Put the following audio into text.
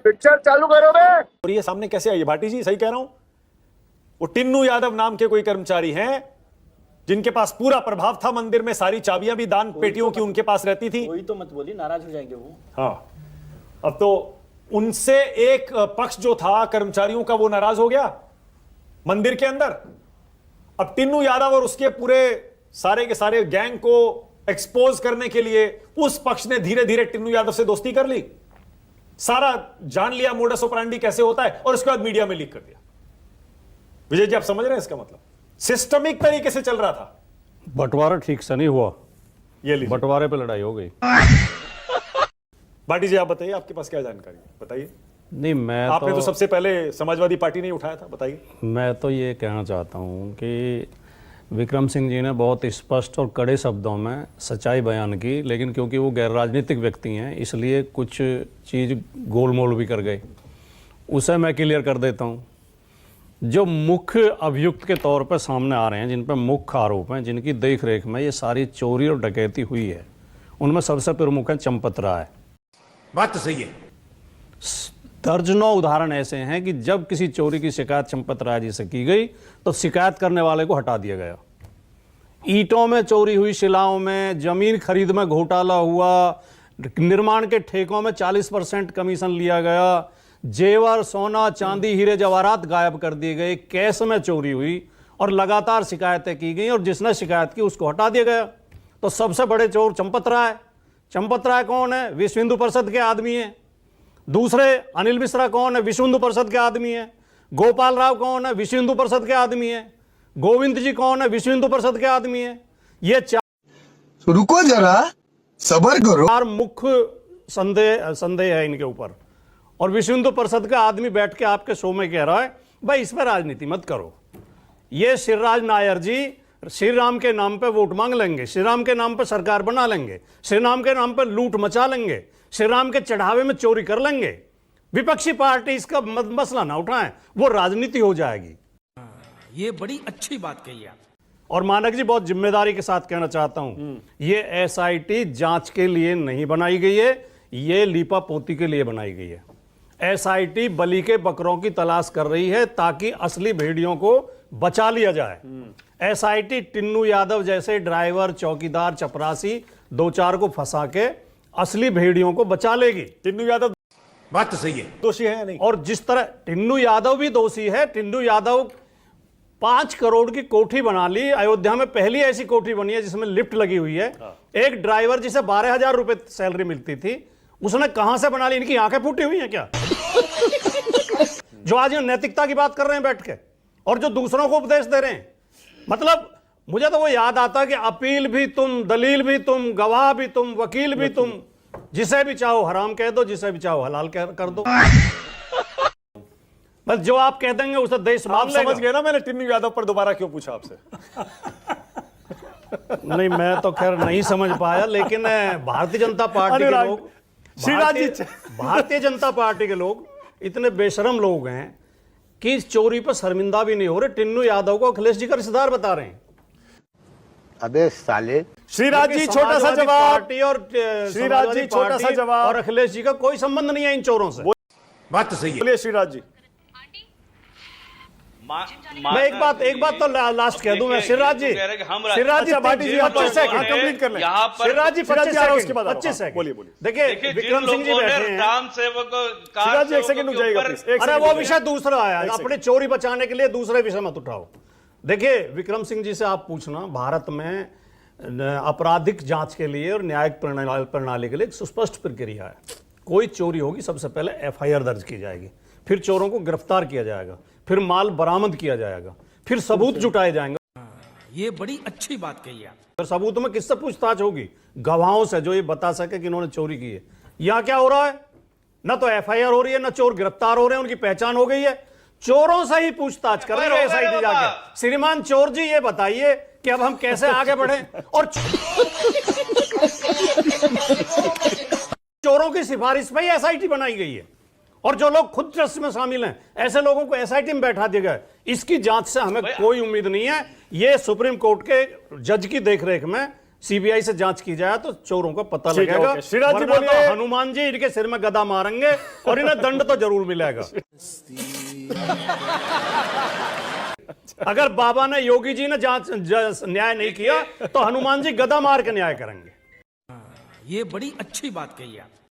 Picture चालू करो बे। और ये सामने कैसे आई? भाटी जी सही कह रहा हूं? वो टिन्नू यादव नाम के कोई कर्मचारी हैं जिनके पास पूरा प्रभाव था, मंदिर में सारी चाबियां भी दान पेटियों की उनके पास रहती थी। वही तो मत बोलिए, नाराज हो जाएंगे वो। हाँ, अब तो उनसे एक पक्ष जो था कर्मचारियों का वो नाराज हो गया मंदिर के अंदर। अब टिन्नू यादव और उसके पूरे सारे के सारे गैंग को एक्सपोज करने के लिए उस पक्ष ने धीरे धीरे टिन्नू यादव से दोस्ती कर ली, सारा जान लिया मोडस ऑपरेंडी कैसे होता है, और उसके बाद मीडिया में लीक कर दिया। विजय जी आप समझ रहे हैं इसका मतलब? सिस्टमिक तरीके से चल रहा था। बंटवारा ठीक से नहीं हुआ, ये लीजिए, बंटवारे पे लड़ाई हो गई। भाटी जी आप बताइए, आपके पास क्या जानकारी है, बताइए। नहीं, मैं आपने तो सबसे पहले समाजवादी पार्टी ने उठाया था, बताइए। मैं तो ये कहना चाहता हूँ कि विक्रम सिंह जी ने बहुत स्पष्ट और कड़े शब्दों में सच्चाई बयान की, लेकिन क्योंकि वो गैर राजनीतिक व्यक्ति हैं इसलिए कुछ चीज़ गोलमोल भी कर गए। उसे मैं क्लियर कर देता हूँ। जो मुख्य अभियुक्त के तौर पर सामने आ रहे हैं, जिन पर मुख्य आरोप हैं, जिनकी देख रेख में ये सारी चोरी और डकैती हुई है, उनमें सबसे प्रमुख है चंपत राय। बात तो सही है। दर्जनों उदाहरण ऐसे हैं कि जब किसी चोरी की शिकायत चंपत राय जी से की गई तो शिकायत करने वाले को हटा दिया गया। ईंटों में चोरी हुई, शिलाओं में, जमीन खरीद में घोटाला हुआ, निर्माण के ठेकों में 40% कमीशन लिया गया, जेवर, सोना, चांदी, हीरे जवाहरात गायब कर दिए गए, कैश में चोरी हुई और लगातार शिकायतें की गई और जिसने शिकायत की उसको हटा दिया गया। तो सबसे बड़े चोर चंपत राय। चंपत राय कौन है? विश्व हिंदू परिषद के आदमी हैं। दूसरे अनिल मिश्रा कौन है? विश्व हिंदू परिषद के आदमी है। गोपाल राव कौन है? विश्व हिंदू परिषद के आदमी है। गोविंद जी कौन है? विश्व हिंदू परिषद के आदमी है। ये तो रुको जरा, सब्र करो। चार मुख्य संदेह है इनके ऊपर, और विश्व हिंदू परिषद का आदमी बैठ के आपके शो में कह रहा है भाई इस पर राजनीति मत करो। ये शिवराज नायर जी श्री राम के नाम पे वोट मांग लेंगे, श्री राम के नाम पे सरकार बना लेंगे, श्री राम के नाम पे लूट मचा लेंगे, श्री राम के चढ़ावे में चोरी कर लेंगे। विपक्षी पार्टी इसका मसला ना उठाएं, वो राजनीति हो जाएगी। ये बड़ी अच्छी बात कही आप। और मानक जी बहुत जिम्मेदारी के साथ कहना चाहता हूं, ये एसआईटी जांच के लिए नहीं बनाई गई है, ये लीपा पोती के लिए बनाई गई है। एसआईटी बलि के बकरों की तलाश कर रही है ताकि असली भेड़ियों को बचा लिया जाए। एसआईटी टिन्नू यादव जैसे ड्राइवर, चौकीदार, चपरासी दो चार को फंसा के असली भेड़ियों को बचा लेगी। टिन्नू यादव बात तो सही है। दोषी है या नहीं? और जिस तरह टिन्नू यादव भी दोषी है। टिन्नू यादव 5 करोड़ की कोठी बना ली, अयोध्या में पहली ऐसी कोठी बनी है जिसमें लिफ्ट लगी हुई है। एक ड्राइवर जिसे 12,000 रुपए सैलरी मिलती थी, उसने कहां से बना ली? इनकी आंखें फूटी हुई हैं क्या? जो आज नैतिकता की बात कर रहे हैं बैठ के, और जो दूसरों को उपदेश दे रहे हैं। मतलब मुझे तो वो याद आता है कि अपील भी तुम, दलील भी तुम, गवाह भी तुम, वकील भी तुम, जिसे भी चाहो हराम कह दो, जिसे भी चाहो हलाल कर दो। बस जो आप कह देंगे उसे देश मान लेगा। समझ गए ना मैंने टिन्नू यादव पर दोबारा क्यों पूछा आपसे? नहीं, मैं तो खैर नहीं समझ पाया, लेकिन भारतीय जनता पार्टी के लोग, भारतीय जनता पार्टी के लोग इतने बेशरम लोग हैं कि इस चोरी पर शर्मिंदा भी नहीं हो रहे। टिन्नू यादव को अखिलेश जी का रिश्तेदार बता रहे हैं। अबे साले, श्रीराज जी छोटा सा जवाब। पार्टी और श्रीराज जी छोटा सा जवाब। और अखिलेश जी का कोई संबंध नहीं है इन चोरों से। बात तो सही है। बोलिए श्रीराज जी। मैं एक बात तो लास्ट कह दूं मैं। श्रीराज जी, श्रीराज जी, भाटी जी 25 सेकंड कंप्लीट कर लें। श्रीराज जी 25 सेकंड। बोलिए बोलिए। देखिए विक्रम सिंह जी बैठे हैं। श्रीराज जी 1 सेकंड रुक जाइएगा प्लीज। अरे वो विषय दूसरा आया, अपनी चोरी बचाने के लिए दूसरे विषय मत उठाओ। देखिए विक्रम सिंह जी से आप पूछना, भारत में आपराधिक जांच के लिए और न्यायिक प्रणाली के लिए एक सुस्पष्ट प्रक्रिया है। कोई चोरी होगी सबसे पहले एफआईआर दर्ज की जाएगी, फिर चोरों को गिरफ्तार किया जाएगा, फिर माल बरामद किया जाएगा, फिर सबूत जुटाए जाएंगे। ये बड़ी अच्छी बात कही आप। फिर सबूत में किससे पूछताछ होगी? गवाहों से, जो ये बता सके कि इन्होंने चोरी की है। यहां क्या हो रहा है? ना तो एफआईआर हो रही है, ना चोर गिरफ्तार हो रहे हैं, उनकी पहचान हो गई है। चोरों से ही पूछताछ कर रहे हैं एसआईटी जाके। श्रीमान चोर जी ये बताइए कि अब हम कैसे आगे बढ़े? और चोरों की सिफारिश पे ही एसआईटी बनाई गई है, और जो लोग खुद ट्रस्ट में शामिल हैं ऐसे लोगों को एसआईटी में बैठा दिया गया। इसकी जांच से हमें कोई उम्मीद नहीं है। ये सुप्रीम कोर्ट के जज की देखरेख में सीबीआई से जांच की जाए तो चोरों को पता ठीक है, लगेगा। ओके। श्रीनाथ जी वरना तो बोलिए। हनुमान जी इनके सिर में गदा मारेंगे और इन्हें दंड तो जरूर मिलेगा। अगर बाबा ने, योगी जी ने न्याय नहीं किया तो हनुमान जी गदा मार के न्याय करेंगे। ये बड़ी अच्छी बात कही आप।